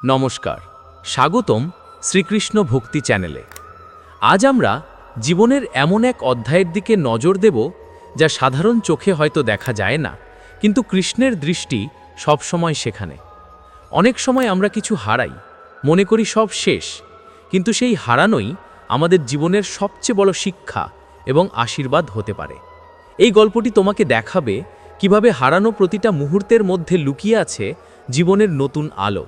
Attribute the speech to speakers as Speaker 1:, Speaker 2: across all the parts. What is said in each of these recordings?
Speaker 1: নমস্কার, স্বাগতম শ্রীকৃষ্ণ ভক্তি চ্যানেলে। আজ আমরা জীবনের এমন এক অধ্যায়ের দিকে নজর দেব যা সাধারণ চোখে হয়তো দেখা যায় না, কিন্তু কৃষ্ণের দৃষ্টি সবসময় সেখানে। অনেক সময় আমরা কিছু হারাই, মনে করি সব শেষ, কিন্তু সেই হারানোই আমাদের জীবনের সবচেয়ে বড় শিক্ষা এবং আশীর্বাদ হতে পারে। এই গল্পটি তোমাকে দেখাবে কিভাবে হারানো প্রতিটা মুহূর্তের মধ্যে লুকিয়ে আছে জীবনের নতুন আলো।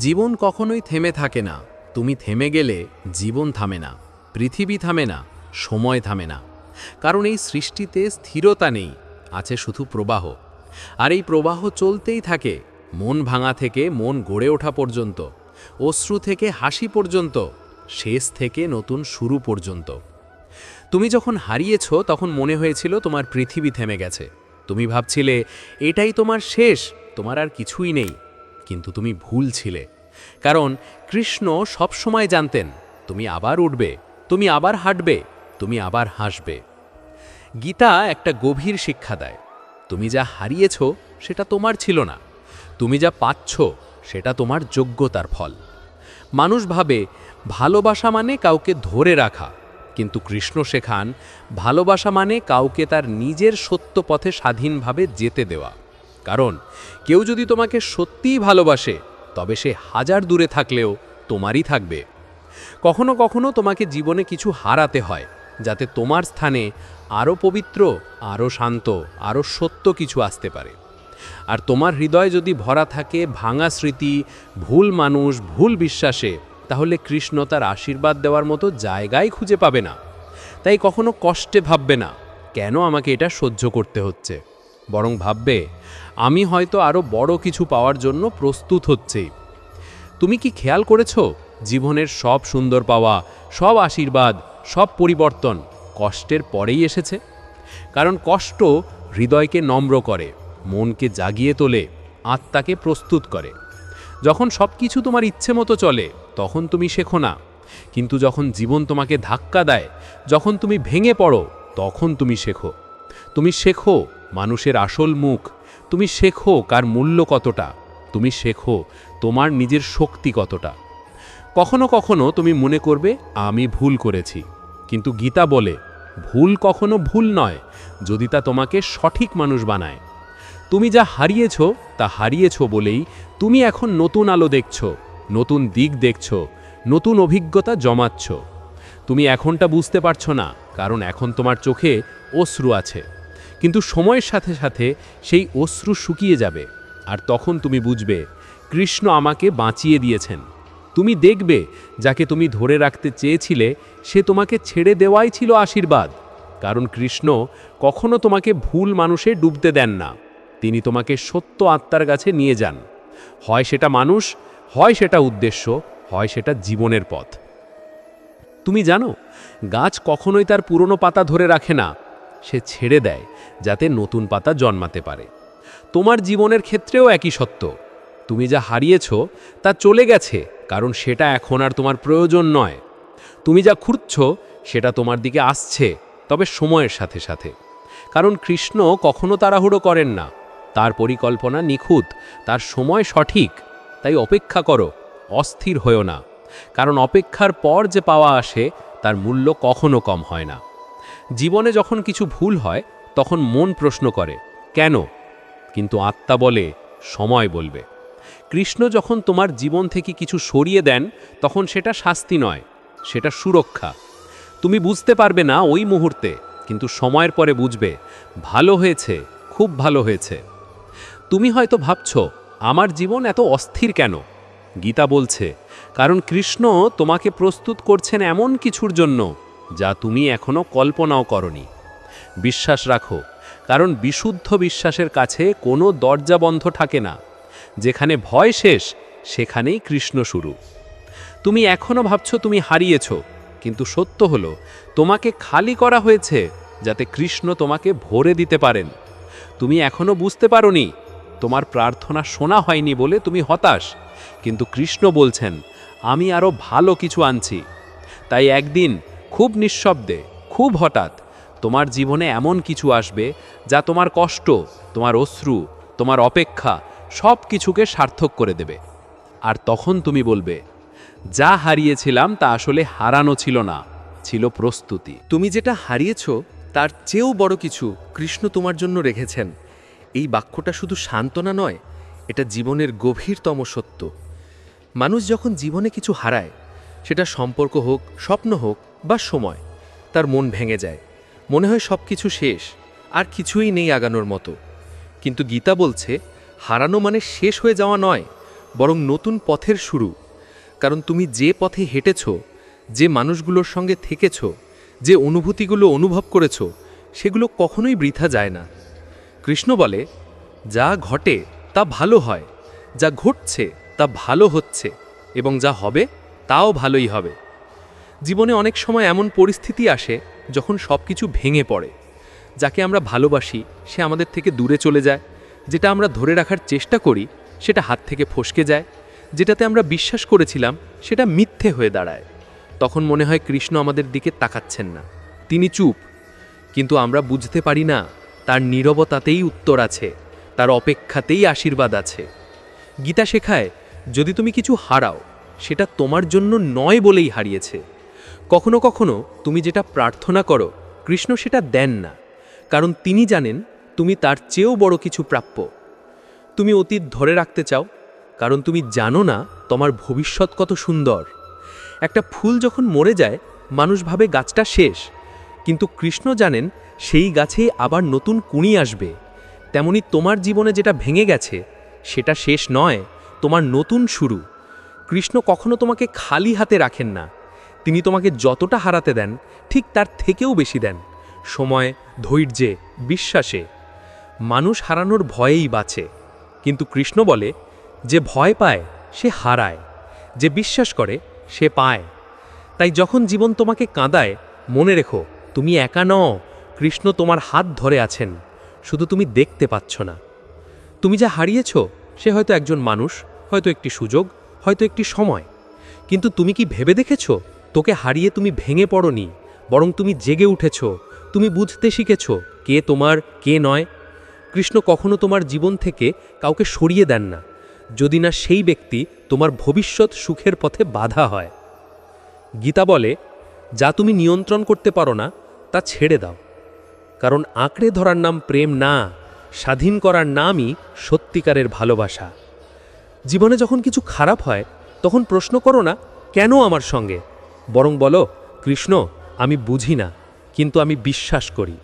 Speaker 2: জীবন কখনোই থেমে থাকে না। তুমি থেমে গেলে জীবন থামে না, পৃথিবী থামে না, সময় থামে না। কারণ এই সৃষ্টিতে স্থিরতা নেই, আছে শুধু প্রবাহ। আর এই প্রবাহ চলতেই থাকে, মন ভাঙা থেকে মন গড়ে ওঠা পর্যন্ত, অশ্রু থেকে হাসি পর্যন্ত, শেষ থেকে নতুন শুরু পর্যন্ত। তুমি যখন হারিয়েছ তখন মনে হয়েছিল তোমার পৃথিবী থেমে গেছে। তুমি ভাবছিলে এটাই তোমার শেষ, তোমার আর কিছুই নেই। কিন্তু তুমি ভুল ছিলে, কারণ কৃষ্ণ সবসময় জানতেন তুমি আবার উঠবে, তুমি আবার হাঁটবে, তুমি আবার হাসবে। গীতা একটা গভীর শিক্ষা দেয়, তুমি যা হারিয়েছ সেটা তোমার ছিল না, তুমি যা পাচ্ছ সেটা তোমার যোগ্যতার ফল। মানুষ ভাবে ভালোবাসা মানে কাউকে ধরে রাখা, কিন্তু কৃষ্ণ শেখান ভালোবাসা মানে কাউকে তার নিজের সত্য পথে স্বাধীনভাবে যেতে দেওয়া। কারণ কেউ যদি তোমাকে সত্যিই ভালোবাসে, তবে সে হাজার দূরে থাকলেও তোমারই থাকবে। কখনো কখনো তোমাকে জীবনে কিছু হারাতে হয়, যাতে তোমার স্থানে আরও পবিত্র, আরও শান্ত, আরও সত্য কিছু আসতে পারে। আর তোমার হৃদয় যদি ভরা থাকে ভাঙা স্মৃতি, ভুল মানুষ, ভুল বিশ্বাসে, তাহলে কৃষ্ণ তার আশীর্বাদ দেওয়ার মতো জায়গায় খুঁজে পাবে না। তাই কখনো কষ্টে ভাববে না কেন আমাকে এটা সহ্য করতে হচ্ছে, বরং ভাববে আমি হয়তো আরও বড় কিছু পাওয়ার জন্য প্রস্তুত হচ্ছি। তুমি কি খেয়াল করেছ জীবনের সব সুন্দর পাওয়া, সব আশীর্বাদ, সব পরিবর্তন কষ্টের পরেই এসেছে? কারণ কষ্ট হৃদয়কে নম্র করে, মনকে জাগিয়ে তোলে, আত্মাকে প্রস্তুত করে। যখন সব কিছু তোমার ইচ্ছে মতো চলে তখন তুমি শেখো না, কিন্তু যখন জীবন তোমাকে ধাক্কা দেয়, যখন তুমি ভেঙে পড়ো, তখন তুমি শেখো। তুমি শেখো মানুষের আসল মুখ, তুমি শেখো কার মূল্য কতটা, তুমি শেখো তোমার নিজের শক্তি কতটা। কখনো কখনো তুমি মনে করবে আমি ভুল করেছি, কিন্তু গীতা বলে ভুল কখনো ভুল নয় যদি তা তোমাকে সঠিক মানুষ বানায়। তুমি যা হারিয়েছ তা হারিয়েছ বলেই তুমি এখন নতুন আলো দেখছ, নতুন দিক দেখছ, নতুন অভিজ্ঞতা জমাচ্ছ। তুমি এখনটা বুঝতে পারছো না, কারণ এখন তোমার চোখে অশ্রু আছে, কিন্তু সময়ের সাথে সাথে সেই অশ্রু শুকিয়ে যাবে, আর তখন তুমি বুঝবে কৃষ্ণ আমাকে বাঁচিয়ে দিয়েছেন। তুমি দেখবে যাকে তুমি ধরে রাখতে চেয়েছিলে সে তোমাকে ছেড়ে দেওয়াই ছিল আশীর্বাদ। কারণ কৃষ্ণ কখনো তোমাকে ভুল মানুষে ডুবতে দেন না, তিনি তোমাকে সত্য আত্মার কাছে নিয়ে যান। হয় সেটা মানুষ, হয় সেটা উদ্দেশ্য, হয় সেটা জীবনের পথ। তুমি জানো গাছ কখনোই তার পুরনো পাতা ধরে রাখে না, সে ছেড়ে দেয় যাতে নতুন পাতা জন্মাতে পারে। তোমার জীবনের ক্ষেত্রেও একই সত্য। তুমি যা হারিয়েছ তা চলে গেছে, কারণ সেটা এখন আর তোমার প্রয়োজন নয়। তুমি যা খুঁজছ সেটা তোমার দিকে আসছে, তবে সময়ের সাথে সাথে। কারণ কৃষ্ণ কখনো তাড়াহুড়ো করেন না, তার পরিকল্পনা নিখুঁত, তার সময় সঠিক। তাই অপেক্ষা করো, অস্থির হয়েও না, কারণ অপেক্ষার পর যে পাওয়া আসে তার মূল্য কখনো কম হয় না। জীবনে যখন কিছু ভুল হয় তখন মন প্রশ্ন করে কেন, কিন্তু আত্মা বলে সময় বলবে। কৃষ্ণ যখন তোমার জীবন থেকে কিছু সরিয়ে দেন তখন সেটা শাস্তি নয়, সেটা সুরক্ষা। তুমি বুঝতে পারবে না ওই মুহূর্তে, কিন্তু সময়ের পরে বুঝবে ভালো হয়েছে, খুব ভালো হয়েছে। তুমি হয়তো ভাবছ আমার জীবন এত অস্থির কেন? গীতা বলছে কারণ কৃষ্ণ তোমাকে প্রস্তুত করছেন এমন কিছুর জন্য যা তুমি এখনো কল্পনাও করনি। বিশ্বাস রাখো, কারণ বিশুদ্ধ বিশ্বাসের কাছে কোনো দরজা বন্ধ থাকে না। যেখানে ভয় শেষ, সেখানেই কৃষ্ণ শুরু। তুমি এখনো ভাবছ তুমি হারিয়েছ, কিন্তু সত্য হলো তোমাকে খালি করা হয়েছে যাতে কৃষ্ণ তোমাকে ভরে দিতে পারেন। তুমি এখনো বুঝতে পারোনি, তোমার প্রার্থনা শোনা হয়নি বলে তুমি হতাশ, কিন্তু কৃষ্ণ বলছেন আমি আরও ভালো কিছু আনছি। তাই একদিন খুব নিঃশব্দে, খুব হঠাৎ তোমার জীবনে এমন কিছু আসবে যা তোমার কষ্ট, তোমার অশ্রু, তোমার অপেক্ষা সব কিছুকে সার্থক করে দেবে। আর তখন তুমি বলবে, যা হারিয়েছিলাম তা আসলে হারানো ছিল না, ছিল প্রস্তুতি।
Speaker 3: তুমি যেটা হারিয়েছ তার চেয়েও বড় কিছু কৃষ্ণ তোমার জন্য রেখেছেন। এই বাক্যটা শুধু সান্ত্বনা নয়, এটা জীবনের গভীরতম সত্য। মানুষ যখন জীবনে কিছু হারায়, সেটা সম্পর্ক হোক, স্বপ্ন হোক বা সময়, তার মন ভেঙে যায়। মনে হয় সব কিছু শেষ, আর কিছুই নেই আগানোর মতো। কিন্তু গীতা বলছে, হারানো মানে শেষ হয়ে যাওয়া নয়, বরং নতুন পথের শুরু। কারণ তুমি যে পথে হেঁটেছ, যে মানুষগুলোর সঙ্গে থেকেছ, যে অনুভূতিগুলো অনুভব করেছ, সেগুলো কখনোই বৃথা যায় না। কৃষ্ণ বলে, যা ঘটে তা ভালো হয়, যা ঘটছে তা ভালো হচ্ছে, এবং যা হবে তাও ভালোই হবে। জীবনে অনেক সময় এমন পরিস্থিতি আসে যখন সব কিছু ভেঙে পড়ে। যাকে আমরা ভালোবাসি সে আমাদের থেকে দূরে চলে যায়, যেটা আমরা ধরে রাখার চেষ্টা করি সেটা হাত থেকে ফসকে যায়, যেটাতে আমরা বিশ্বাস করেছিলাম সেটা মিথ্যে হয়ে দাঁড়ায়। তখন মনে হয় কৃষ্ণ আমাদের দিকে তাকাচ্ছেন না, তিনি চুপ। কিন্তু আমরা বুঝতে পারি না তার নীরবতাতেই উত্তর আছে, তার অপেক্ষাতেই আশীর্বাদ আছে। গীতা শেখায়, যদি তুমি কিছু হারাও, সেটা তোমার জন্য নয় বলেই হারিয়েছে। কখনো কখনো তুমি যেটা প্রার্থনা করো, কৃষ্ণ সেটা দেন না, কারণ তিনি জানেন তুমি তার চেয়েও বড় কিছু প্রাপ্য। তুমি অতীত ধরে রাখতে চাও, কারণ তুমি জানো না তোমার ভবিষ্যৎ কত সুন্দর। একটা ফুল যখন মরে যায়, মানুষ ভাবে গাছটা শেষ, কিন্তু কৃষ্ণ জানেন সেই গাছেই আবার নতুন কুঁড়ি আসবে। তেমনি তোমার জীবনে যেটা ভেঙে গেছে, সেটা শেষ নয়, তোমার নতুন শুরু। কৃষ্ণ কখনো তোমাকে খালি হাতে রাখেন না, তিনি তোমাকে যতটা হারাতে দেন ঠিক তার থেকেও বেশি দেন, সময়, ধৈর্যে, বিশ্বাসে। মানুষ হারানোর ভয়েই বাঁচে, কিন্তু কৃষ্ণ বলে, যে ভয় পায় সে হারায়, যে বিশ্বাস করে সে পায়। তাই যখন জীবন তোমাকে কাঁদায়, মনে রেখো তুমি একা নও, কৃষ্ণ তোমার হাত ধরে আছেন, শুধু তুমি দেখতে পাচ্ছ না। তুমি যা হারিয়েছ সে হয়তো একজন মানুষ, হয়তো একটি সুযোগ, হয়তো একটি সময়। কিন্তু তুমি কি ভেবে দেখেছ, তোকে হারিয়ে তুমি ভেঙে পড়নি, বরং তুমি জেগে উঠেছ, তুমি বুঝতে শিখেছ কে তোমার, কে নয়। কৃষ্ণ কখনো তোমার জীবন থেকে কাউকে সরিয়ে দেন না, যদি না সেই ব্যক্তি তোমার ভবিষ্যৎ সুখের পথে বাধা হয়। গীতা বলে, যা তুমি নিয়ন্ত্রণ করতে পারো না তা ছেড়ে দাও, কারণ আঁকড়ে ধরার নাম প্রেম না, স্বাধীন করার নামই সত্যিকারের ভালোবাসা। জীবনে যখন কিছু খারাপ হয়, তখন প্রশ্ন করো না কেন আমার সঙ্গে, বরং বলো, কৃষ্ণ আমি বুঝি না, কিন্তু আমি বিশ্বাস করি।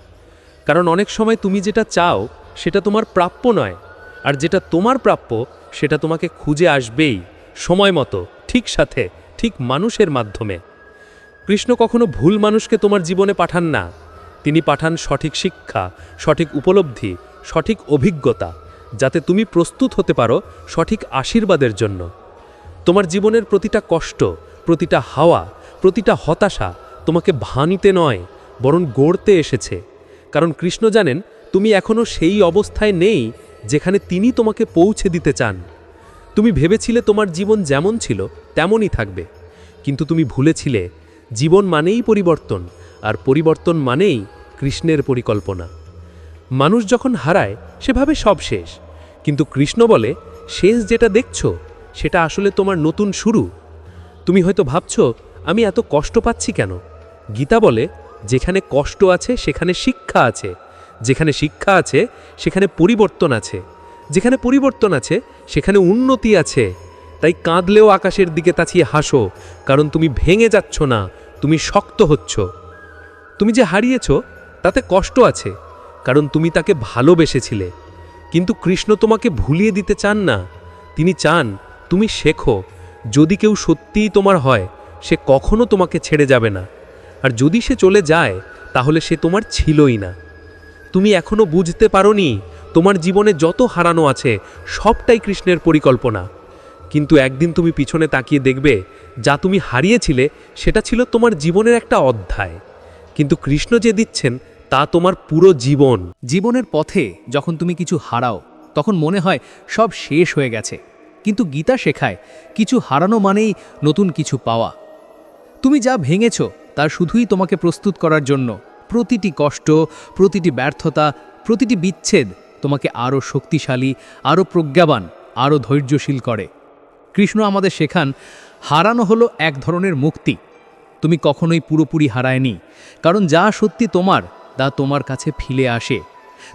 Speaker 3: কারণ অনেক সময় তুমি যেটা চাও সেটা তোমার প্রাপ্য নয়, আর যেটা তোমার প্রাপ্য সেটা তোমাকে খুঁজে আসবেই, সময় মতো, ঠিক সাথে, ঠিক মানুষের মাধ্যমে। কৃষ্ণ কখনো ভুল মানুষকে তোমার জীবনে পাঠান না, তিনি পাঠান সঠিক শিক্ষা, সঠিক উপলব্ধি, সঠিক অভিজ্ঞতা, যাতে তুমি প্রস্তুত হতে পারো সঠিক আশীর্বাদের জন্য। তোমার জীবনের প্রতিটা কষ্ট, প্রতিটা হাওয়া, প্রতিটা হতাশা তোমাকে ভাঙতে নয়, বরং গড়তে এসেছে। কারণ কৃষ্ণ জানেন তুমি এখনও সেই অবস্থায় নেই যেখানে তিনি তোমাকে পৌঁছে দিতে চান। তুমি ভেবেছিলে তোমার জীবন যেমন ছিল তেমনই থাকবে, কিন্তু তুমি ভুলেছিলে জীবন মানেই পরিবর্তন, আর পরিবর্তন মানেই কৃষ্ণের পরিকল্পনা। মানুষ যখন হারায় সেভাবে সব শেষ, কিন্তু কৃষ্ণ বলে, শেষ যেটা দেখছো সেটা আসলে তোমার নতুন শুরু। তুমি হয়তো ভাবছো আমি এত কষ্ট পাচ্ছি কেন। গীতা বলে, যেখানে কষ্ট আছে সেখানে শিক্ষা আছে, যেখানে শিক্ষা আছে সেখানে পরিবর্তন আছে, যেখানে পরিবর্তন আছে সেখানে উন্নতি আছে। তাই কাঁদলেও আকাশের দিকে তাকিয়ে হাসো, কারণ তুমি ভেঙে যাচ্ছ না, তুমি শক্ত হচ্ছ। তুমি যে হারিয়েছ তাতে কষ্ট আছে, কারণ তুমি তাকে ভালোবেসেছিলে। কিন্তু কৃষ্ণ তোমাকে ভুলিয়ে দিতে চান না, তিনি চান তুমি শেখো। যদি কেউ সত্যিই তোমার হয়, সে কখনো তোমাকে ছেড়ে যাবে না, আর যদি সে চলে যায় তাহলে সে তোমার ছিলই না। তুমি এখনো বুঝতে পারোনি তোমার জীবনে যত হারানো আছে সবটাই কৃষ্ণের পরিকল্পনা। কিন্তু একদিন তুমি পিছনে তাকিয়ে দেখবে, যা তুমি হারিয়েছিলে সেটা ছিল তোমার জীবনের একটা অধ্যায়, কিন্তু কৃষ্ণ যে দিচ্ছেন তা তোমার পুরো জীবন।
Speaker 4: জীবনের পথে যখন তুমি কিছু হারাও, তখন মনে হয় সব শেষ হয়ে গেছে, কিন্তু গীতা শেখায় কিছু হারানো মানেই নতুন কিছু পাওয়া। তুমি যা ভেঙেছ তা শুধুই তোমাকে প্রস্তুত করার জন্য। প্রতিটি কষ্ট, প্রতিটি ব্যর্থতা, প্রতিটি বিচ্ছেদ তোমাকে আরও শক্তিশালী, আরও প্রজ্ঞাবান, আরও ধৈর্যশীল করে। কৃষ্ণ আমাদের শেখান হারানো হলো এক ধরনের মুক্তি। তুমি কখনোই পুরোপুরি হারায়নি, কারণ যা সত্যি তোমার তা তোমার কাছে ফিরে আসে।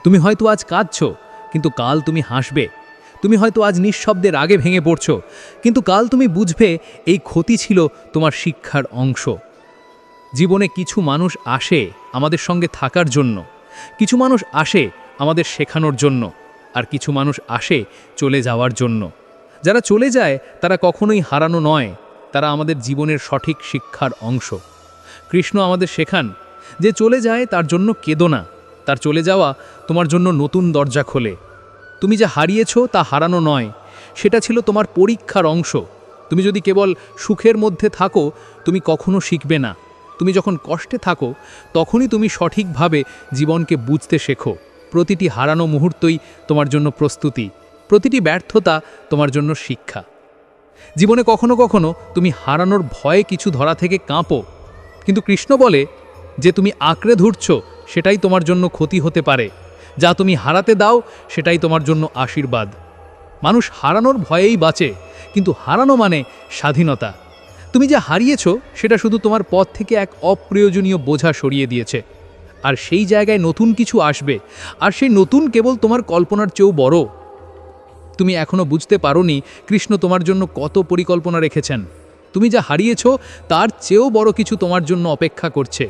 Speaker 4: তুমি হয়তো আজ কাঁদছো, কিন্তু কাল তুমি হাসবে। তুমি হয়তো আজ নিঃশব্দে রাগে ভেঙে পড়ছো, কিন্তু কাল তুমি বুঝবে এই ক্ষতি ছিল তোমার শিক্ষার অংশ। জীবনে কিছু মানুষ আসে আমাদের সঙ্গে থাকার জন্য, কিছু মানুষ আসে আমাদের শেখানোর জন্য, আর কিছু মানুষ আসে চলে যাওয়ার জন্য। যারা চলে যায় তারা কখনোই হারানো নয়, তারা আমাদের জীবনের সঠিক শিক্ষার অংশ। কৃষ্ণ আমাদের শেখান যে চলে যায় তার জন্য কেঁদো না, তার চলে যাওয়া তোমার জন্য নতুন দরজা খোলে। তুমি যা হারিয়েছ তা হারানো নয়, সেটা ছিল তোমার পরীক্ষার অংশ। তুমি যদি কেবল সুখের মধ্যে থাকো, তুমি কখনো শিখবে না। তুমি যখন কষ্টে থাকো, তখনই তুমি সঠিকভাবে জীবনকে বুঝতে শেখো। প্রতিটি হারানো মুহূর্তই তোমার জন্য প্রস্তুতি, প্রতিটি ব্যর্থতা তোমার জন্য শিক্ষা। জীবনে কখনো কখনো তুমি হারানোর ভয়ে কিছু ধরা থেকে কাঁপো, কিন্তু কৃষ্ণ বলে যে তুমি আঁকড়ে ধরছ সেটাই তোমার জন্য ক্ষতি হতে পারে, যা তুমি হারাতে দাও সেটাই তোমার জন্য আশীর্বাদ। মানুষ হারানোর ভয়েই বাঁচে, কিন্তু হারানো মানে স্বাধীনতা। তুমি যা হারিয়েছ সেটা শুধু তোমার পথ থেকে এক অপ্রয়োজনীয় বোঝা সরিয়ে দিয়েছে, আর সেই জায়গায় নতুন কিছু আসবে, আর সেই নতুন কেবল তোমার কল্পনার চেয়েও বড়। তুমি এখনো বুঝতে পারোনি কৃষ্ণ তোমার জন্য কত পরিকল্পনা রেখেছেন। তুমি যা হারিয়েছ তার চেয়েও বড় কিছু তোমার জন্য অপেক্ষা করছে।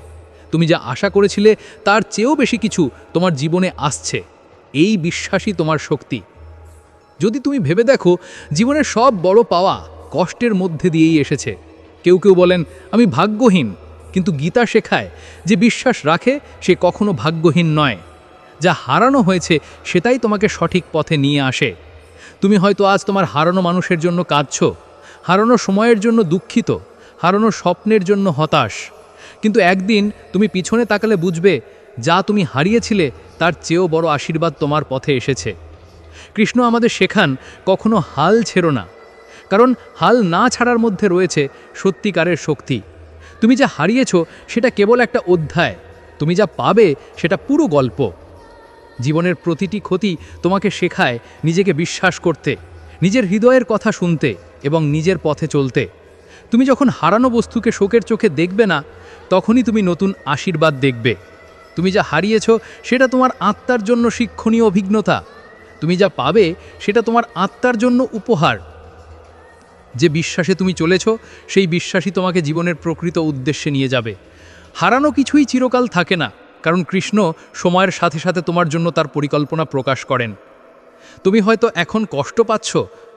Speaker 4: তুমি যা আশা করেছিলে তার চেয়েও বেশি কিছু তোমার জীবনে আসছে। এই বিশ্বাসই তোমার শক্তি। যদি তুমি ভেবে দেখো, জীবনের সব বড় পাওয়া কষ্টের মধ্যে দিয়েই এসেছে। কেউ কেউ বলেন আমি ভাগ্যহীন, কিন্তু গীতা শেখায় যে বিশ্বাস রাখে সে কখনো ভাগ্যহীন নয়। যা হারানো হয়েছে সেটাই তোমাকে সঠিক পথে নিয়ে আসে। তুমি হয়তো আজ তোমার হারানো মানুষের জন্য কাঁদছো, হারানো সময়ের জন্য দুঃখিত, হারানো স্বপ্নের জন্য হতাশ, কিন্তু একদিন তুমি পিছনে তাকালে বুঝবে যা তুমি হারিয়েছিলে তার চেয়েও বড় আশীর্বাদ তোমার পথে এসেছে। কৃষ্ণ আমাদের শেখান কখনো হাল ছেড়ো না, কারণ হাল না ছাড়ার মধ্যে রয়েছে সত্যিকারের শক্তি। তুমি যা হারিয়েছ সেটা কেবল একটা অধ্যায়, তুমি যা পাবে সেটা পুরো গল্প। জীবনের প্রতিটি ক্ষতি তোমাকে শেখায় নিজেকে বিশ্বাস করতে, নিজের হৃদয়ের কথা শুনতে এবং নিজের পথে চলতে। তুমি যখন হারানো বস্তুকে শোকের চোখে দেখবে না, তখনই তুমি নতুন আশীর্বাদ দেখবে। তুমি যা হারিয়েছ সেটা তোমার আত্মার জন্য শিক্ষণীয় অভিজ্ঞতা। তুমি যা পাবে সেটা তোমার আত্মার জন্য উপহার। যে বিশ্বাসে তুমি চলেছ সেই বিশ্বাসই তোমাকে জীবনের প্রকৃত উদ্দেশ্যে নিয়ে যাবে। হারানো কিছুই চিরকাল থাকে না, কারণ কৃষ্ণ সময়ের সাথে সাথে তোমার জন্য তার পরিকল্পনা প্রকাশ করেন। তুমি হয়তো এখন কষ্ট পাচ্ছ,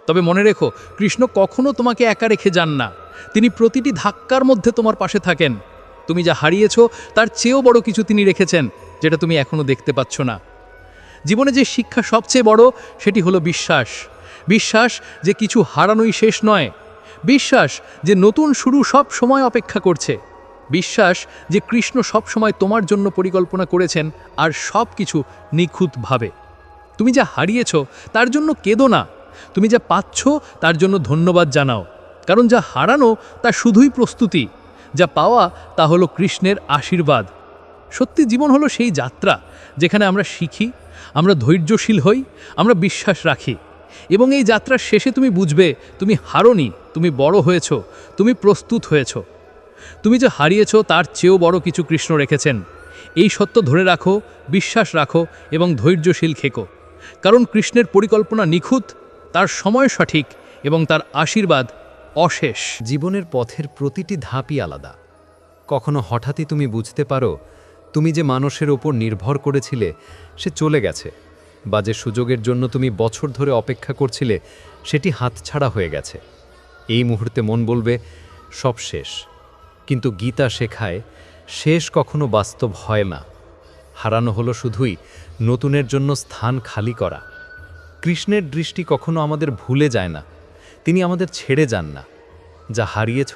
Speaker 4: তবে মনে রেখো কৃষ্ণ কখনো তোমাকে একা রেখে যান না। তিনি প্রতিটি ধাক্কার মধ্যে তোমার পাশে থাকেন। তুমি যা হারিয়েছ তার চেয়েও বড় কিছু তিনি রেখেছেন, যেটা তুমি এখনো দেখতে পাচ্ছ না। জীবনে যে শিক্ষা সবচেয়ে বড় সেটি হলো বিশ্বাস। বিশ্বাস যে কিছু হারানোই শেষ নয়, বিশ্বাস যে নতুন শুরু সব সময় অপেক্ষা করছে, বিশ্বাস যে কৃষ্ণ সব সময় তোমার জন্য পরিকল্পনা করেছেন আর সব কিছু নিখুঁতভাবে। তুমি যা হারিয়েছ তার জন্য কেঁদো না, তুমি যা পাচ্ছ তার জন্য ধন্যবাদ জানাও, কারণ যা হারানো তা শুধুই প্রস্তুতি, যা পাওয়া তা হলো কৃষ্ণের আশীর্বাদ। সত্যি জীবন হলো সেই যাত্রা যেখানে আমরা শিখি, আমরা ধৈর্যশীল হই, আমরা বিশ্বাস রাখি, এবং এই যাত্রার শেষে তুমি বুঝবে তুমি হারোনি, তুমি বড় হয়েছ, তুমি প্রস্তুত হয়েছ। তুমি যা হারিয়েছ তার চেয়েও বড় কিছু কৃষ্ণ রেখেছেন। এই সত্য ধরে রাখো, বিশ্বাস রাখো এবং ধৈর্যশীল থেকো, কারণ কৃষ্ণের পরিকল্পনা নিখুঁত, তার সময় সঠিক এবং তার আশীর্বাদ অশেষ।
Speaker 2: জীবনের পথের প্রতিটি ধাপই আলাদা। কখনো হঠাৎই তুমি বুঝতে পারো তুমি যে মানুষের ওপর নির্ভর করেছিলে সে চলে গেছে, বা যে সুযোগের জন্য তুমি বছর ধরে অপেক্ষা করছিলে সেটি হাতছাড়া হয়ে গেছে। এই মুহূর্তে মন বলবে সব শেষ, কিন্তু গীতা শেখায় শেষ কখনো বাস্তব হয় না। হারানো হলো শুধুই নতুনের জন্য স্থান খালি করা। কৃষ্ণের দৃষ্টি কখনো আমাদের ভুলে যায় না, তিনি আমাদের ছেড়ে যান না। যা হারিয়েছ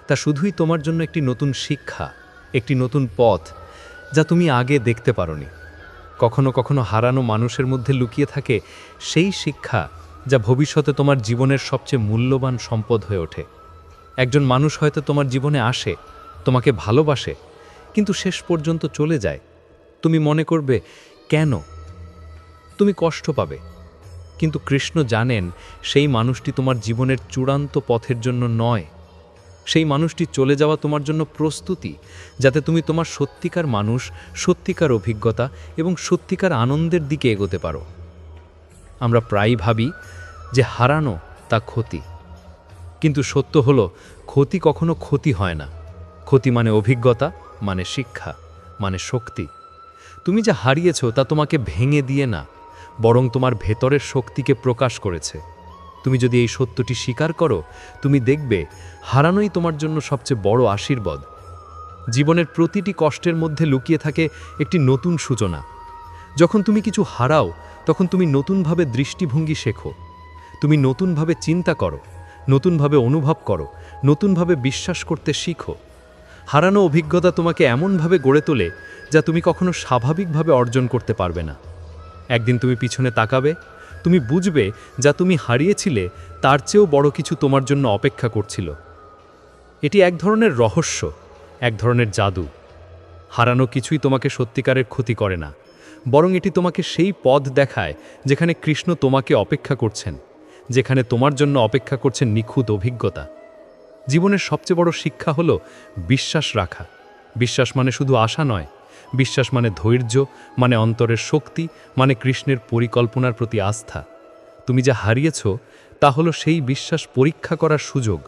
Speaker 2: তা শুধুই তোমার জন্য একটি নতুন শিক্ষা, একটি নতুন পথ যা তুমি আগে দেখতে পারোনি। কখনো কখনো হারানো মানুষের মধ্যে লুকিয়ে থাকে সেই শিক্ষা যা ভবিষ্যতে তোমার জীবনের সবচেয়ে মূল্যবান সম্পদ হয়ে ওঠে। একজন মানুষ হয়তো তোমার জীবনে আসে, তোমাকে ভালোবাসে, কিন্তু শেষ পর্যন্ত চলে যায়। তুমি মনে করবে কেন, তুমি কষ্ট পাবে,
Speaker 1: কিন্তু কৃষ্ণ জানেন সেই মানুষটি তোমার জীবনের চূড়ান্ত পথের জন্য নয়। সেই মানুষটি চলে যাওয়া তোমার জন্য প্রস্তুতি, যাতে তুমি তোমার সত্যিকার মানুষ, সত্যিকার অভিজ্ঞতা এবং সত্যিকার আনন্দের দিকে এগোতে পারো। আমরা প্রায়ই ভাবি যে হারানো তা ক্ষতি, কিন্তু সত্য হলো ক্ষতি কখনো ক্ষতি হয় না। ক্ষতি মানে অভিজ্ঞতা, মানে শিক্ষা, মানে শক্তি। তুমি যা হারিয়েছ তা তোমাকে ভেঙে দিয়ে না, বরং তোমার ভেতরের শক্তিকে প্রকাশ করেছে। তুমি যদি এই সত্যটি স্বীকার করো, তুমি দেখবে হারানোই তোমার জন্য সবচেয়ে বড় আশীর্বাদ। জীবনের প্রতিটি কষ্টের মধ্যে লুকিয়ে থাকে একটি নতুন সূচনা। যখন তুমি কিছু হারাও, তখন তুমি নতুনভাবে দৃষ্টিভঙ্গি শেখো, তুমি নতুনভাবে চিন্তা করো, নতুনভাবে অনুভব করো, নতুনভাবে বিশ্বাস করতে শিখো। হারানো অভিজ্ঞতা তোমাকে এমনভাবে গড়ে তোলে যা তুমি কখনো স্বাভাবিকভাবে অর্জন করতে পারবে না। একদিন তুমি পিছনে তাকাবে, তুমি বুঝবে যা তুমি হারিয়েছিলে তার চেয়েও বড় কিছু তোমার জন্য অপেক্ষা করছিল। এটি এক ধরনের রহস্য, এক ধরনের জাদু। হারানো কিছুই তোমাকে সত্যিকারের ক্ষতি করে না, বরং এটি তোমাকে সেই পথ দেখায় যেখানে কৃষ্ণ তোমাকে অপেক্ষা করছেন, যেখানে তোমার জন্য অপেক্ষা করছেন নিখুঁত অভিজ্ঞতা। জীবনের সবচেয়ে বড় শিক্ষা হলো বিশ্বাস রাখা। বিশ্বাস মানে শুধু আশা নয়, বিশ্বাস মানে ধৈর্য, মানে অন্তরের শক্তি, মানে কৃষ্ণের পরিকল্পনার প্রতি আস্থা। তুমি যা হারিয়েছ তা হলো সেই বিশ্বাস পরীক্ষা করার সুযোগ।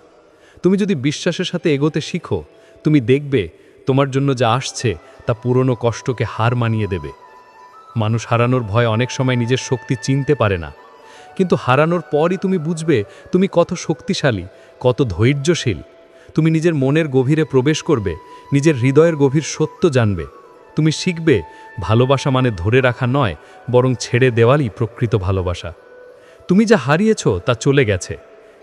Speaker 1: তুমি যদি বিশ্বাসের সাথে এগোতে শিখো, তুমি দেখবে তোমার জন্য যা আসছে তা পুরনো কষ্টকে হার মানিয়ে দেবে। মানুষ হারানোর ভয় অনেক সময় নিজের শক্তি চিনতে পারে না, কিন্তু হারানোর পরই তুমি বুঝবে তুমি কত শক্তিশালী, কত ধৈর্যশীল। তুমি নিজের মনের গভীরে প্রবেশ করবে, নিজের হৃদয়ের গভীর সত্য জানবে। তুমি শিখবে ভালোবাসা মানে ধরে রাখা নয়, বরং ছেড়ে দেওয়ারই প্রকৃত ভালোবাসা। তুমি যা হারিয়েছ তা চলে গেছে,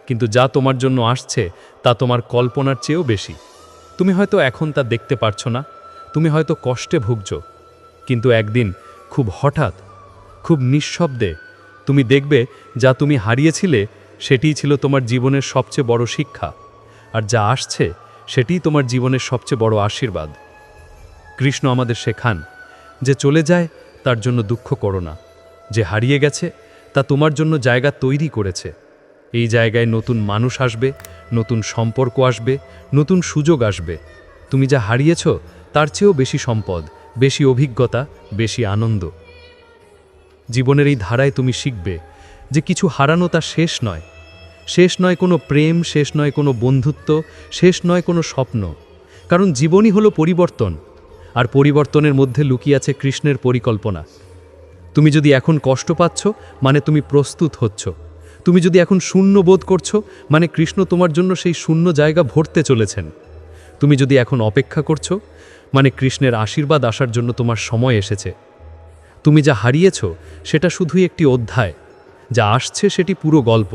Speaker 1: কিন্তু যা তোমার জন্য আসছে তা তোমার কল্পনার চেয়েও বেশি। তুমি হয়তো এখন তা দেখতে পারছো না, তুমি হয়তো কষ্টে ভুগছ, কিন্তু একদিন খুব হঠাৎ, খুব নিঃশব্দে তুমি দেখবে যা তুমি হারিয়েছিলে সেটিই ছিল তোমার জীবনের সবচেয়ে বড় শিক্ষা, আর যা আসছে সেটিই তোমার জীবনের সবচেয়ে বড় আশীর্বাদ। কৃষ্ণ আমাদের শেখান যে চলে যায় তার জন্য দুঃখ করো না, যে হারিয়ে গেছে তা তোমার জন্য জায়গা তৈরি করেছে। এই জায়গায় নতুন মানুষ আসবে, নতুন সম্পর্ক আসবে, নতুন সুযোগ আসবে। তুমি যা হারিয়েছ তার চেয়েও বেশি সম্পদ, বেশি অভিজ্ঞতা, বেশি আনন্দ। জীবনের এই ধারায় তুমি শিখবে যে কিছু হারানো তা শেষ নয়। শেষ নয় কোনো প্রেম, শেষ নয় কোনো বন্ধুত্ব, শেষ নয় কোনো স্বপ্ন। কারণ জীবনই হলো পরিবর্তন, আর পরিবর্তনের মধ্যে লুকিয়ে আছে কৃষ্ণের পরিকল্পনা। তুমি যদি এখন কষ্ট পাচ্ছ, মানে তুমি প্রস্তুত হচ্ছ। তুমি যদি এখন শূন্য বোধ করছো, মানে কৃষ্ণ তোমার জন্য সেই শূন্য জায়গা ভরতে চলেছেন। তুমি যদি এখন অপেক্ষা করছো, মানে কৃষ্ণের আশীর্বাদ আসার জন্য তোমার সময় এসেছে। তুমি যা হারিয়েছ সেটা শুধুই একটি অধ্যায়, যা আসছে সেটি পুরো গল্প।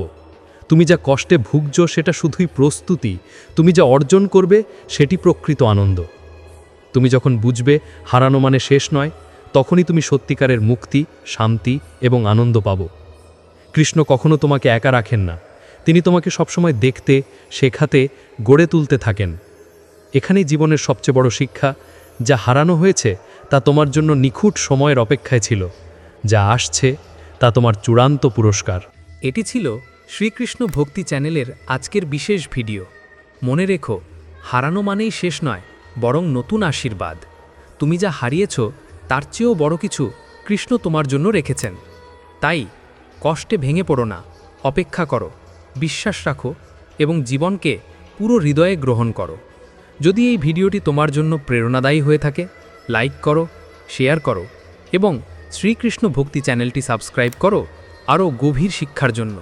Speaker 1: তুমি যা কষ্টে ভুগছ সেটা শুধুই প্রস্তুতি, তুমি যা অর্জন করবে সেটি প্রকৃত আনন্দ। তুমি যখন বুঝবে হারানো মানে শেষ নয়, তখনই তুমি সত্যিকারের মুক্তি, শান্তি এবং আনন্দ পাবো। কৃষ্ণ কখনো তোমাকে একা রাখেন না, তিনি তোমাকে সবসময় দেখতে, শেখাতে, গড়ে তুলতে থাকেন। এখানেই জীবনের সবচেয়ে বড় শিক্ষা, যা হারানো হয়েছে তা তোমার জন্য নিখুঁত সময়ের অপেক্ষায় ছিল, যা আসছে তা তোমার চূড়ান্ত পুরস্কার।
Speaker 4: এটি ছিল শ্রীকৃষ্ণ ভক্তি চ্যানেলের আজকের বিশেষ ভিডিও। মনে রেখো, হারানো মানেই শেষ নয়, বরং নতুন আশীর্বাদ। তুমি যা হারিয়েছ তার চেয়েও বড় কিছু কৃষ্ণ তোমার জন্য রেখেছেন। তাই কষ্টে ভেঙে পড়ো না, অপেক্ষা করো, বিশ্বাস রাখো এবং জীবনকে পুরো হৃদয়ে গ্রহণ করো। যদি এই ভিডিওটি তোমার জন্য প্রেরণাদায়ী হয়ে থাকে, লাইক করো, শেয়ার করো এবং শ্রীকৃষ্ণ ভক্তি চ্যানেলটি সাবস্ক্রাইব করো আরও গভীর শিক্ষার জন্য।